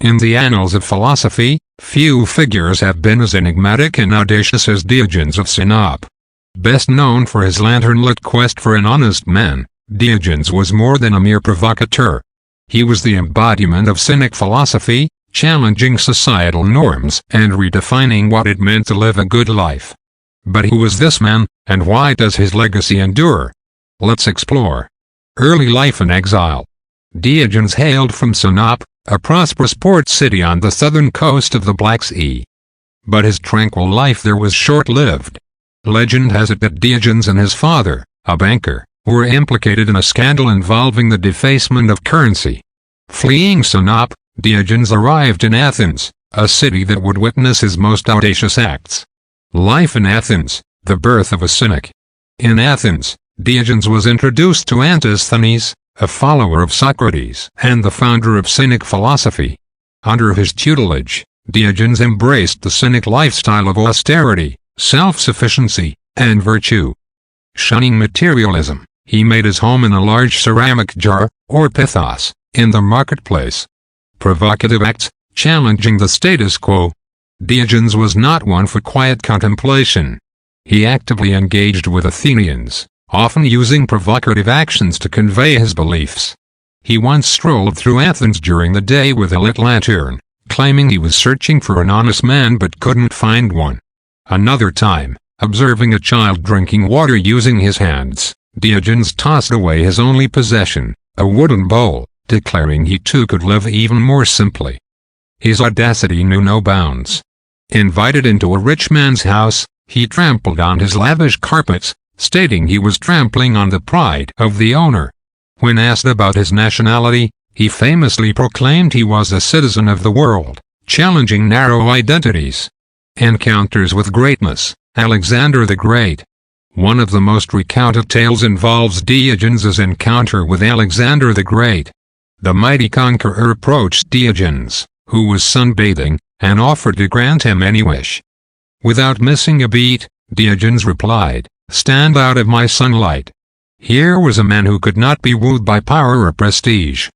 In the annals of philosophy, few figures have been as enigmatic and audacious as Diogenes of Sinope. Best known for his lantern-lit quest for an honest man, Diogenes was more than a mere provocateur. He was the embodiment of Cynic philosophy, challenging societal norms and redefining what it meant to live a good life. But who was this man, and why does his legacy endure? Let's explore. Early life in exile. Diogenes hailed from Sinope, a prosperous port city on the southern coast of the Black Sea. But his tranquil life there was short-lived. Legend has it that Diogenes and his father, a banker, were implicated in a scandal involving the defacement of currency. Fleeing Sinope, Diogenes arrived in Athens, a city that would witness his most audacious acts. Life in Athens, the birth of a cynic. In Athens, Diogenes was introduced to Antisthenes, a follower of Socrates and the founder of Cynic philosophy. Under his tutelage, Diogenes embraced the Cynic lifestyle of austerity, self-sufficiency, and virtue. Shunning materialism, he made his home in a large ceramic jar, or pithos, in the marketplace. Provocative acts, challenging the status quo. Diogenes was not one for quiet contemplation. He actively engaged with Athenians, often using provocative actions to convey his beliefs. He once strolled through Athens during the day with a lit lantern, claiming he was searching for an honest man but couldn't find one. Another time, observing a child drinking water using his hands, Diogenes tossed away his only possession, a wooden bowl, declaring he too could live even more simply. His audacity knew no bounds. Invited into a rich man's house, he trampled on his lavish carpets, stating he was trampling on the pride of the owner. When asked about his nationality, he famously proclaimed he was a citizen of the world, challenging narrow identities. Encounters with greatness. Alexander the Great. One of the most recounted tales involves Diogenes' encounter with Alexander the Great. The mighty conqueror approached Diogenes, who was sunbathing, and offered to grant him any wish. Without missing a beat, Diogenes replied, "Stand out of my sunlight." Here was a man who could not be wooed by power or prestige.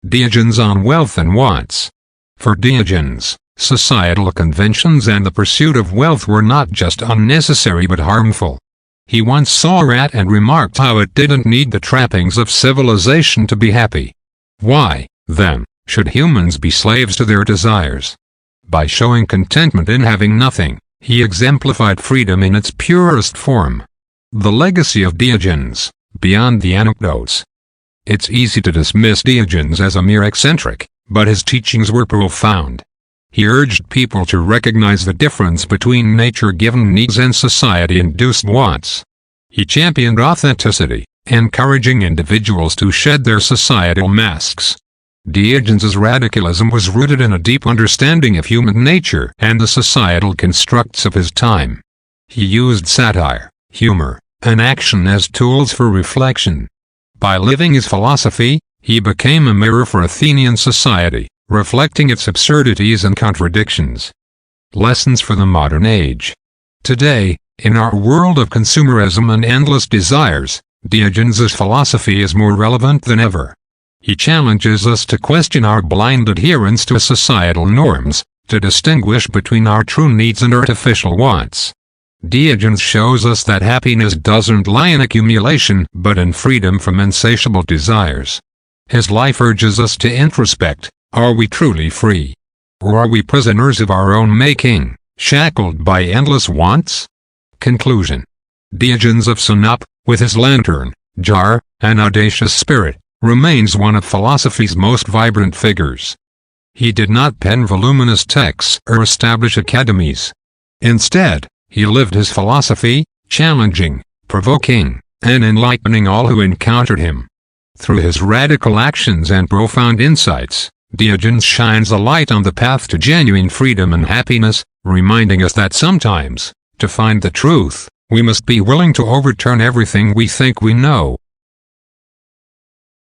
Diogenes on wealth and wants. For Diogenes, societal conventions and the pursuit of wealth were not just unnecessary but harmful. He once saw a rat and remarked how it didn't need the trappings of civilization to be happy. Why, then, should humans be slaves to their desires? By showing contentment in having nothing, he exemplified freedom in its purest form. The legacy of Diogenes, beyond the anecdotes. It's easy to dismiss Diogenes as a mere eccentric, but his teachings were profound. He urged people to recognize the difference between nature-given needs and society-induced wants. He championed authenticity, encouraging individuals to shed their societal masks. Diogenes' radicalism was rooted in a deep understanding of human nature and the societal constructs of his time. He used satire, humor, and action as tools for reflection. By living his philosophy, he became a mirror for Athenian society, reflecting its absurdities and contradictions. Lessons for the modern age. Today, in our world of consumerism and endless desires, Diogenes' philosophy is more relevant than ever. He challenges us to question our blind adherence to societal norms, to distinguish between our true needs and artificial wants. Diogenes shows us that happiness doesn't lie in accumulation but in freedom from insatiable desires. His life urges us to introspect. Are we truly free? Or are we prisoners of our own making, shackled by endless wants? Conclusion. Diogenes of Sinope, with his lantern, jar, and audacious spirit, remains one of philosophy's most vibrant figures. He did not pen voluminous texts or establish academies. Instead, he lived his philosophy, challenging, provoking, and enlightening all who encountered him. Through his radical actions and profound insights, Diogenes shines a light on the path to genuine freedom and happiness, reminding us that sometimes, to find the truth, we must be willing to overturn everything we think we know.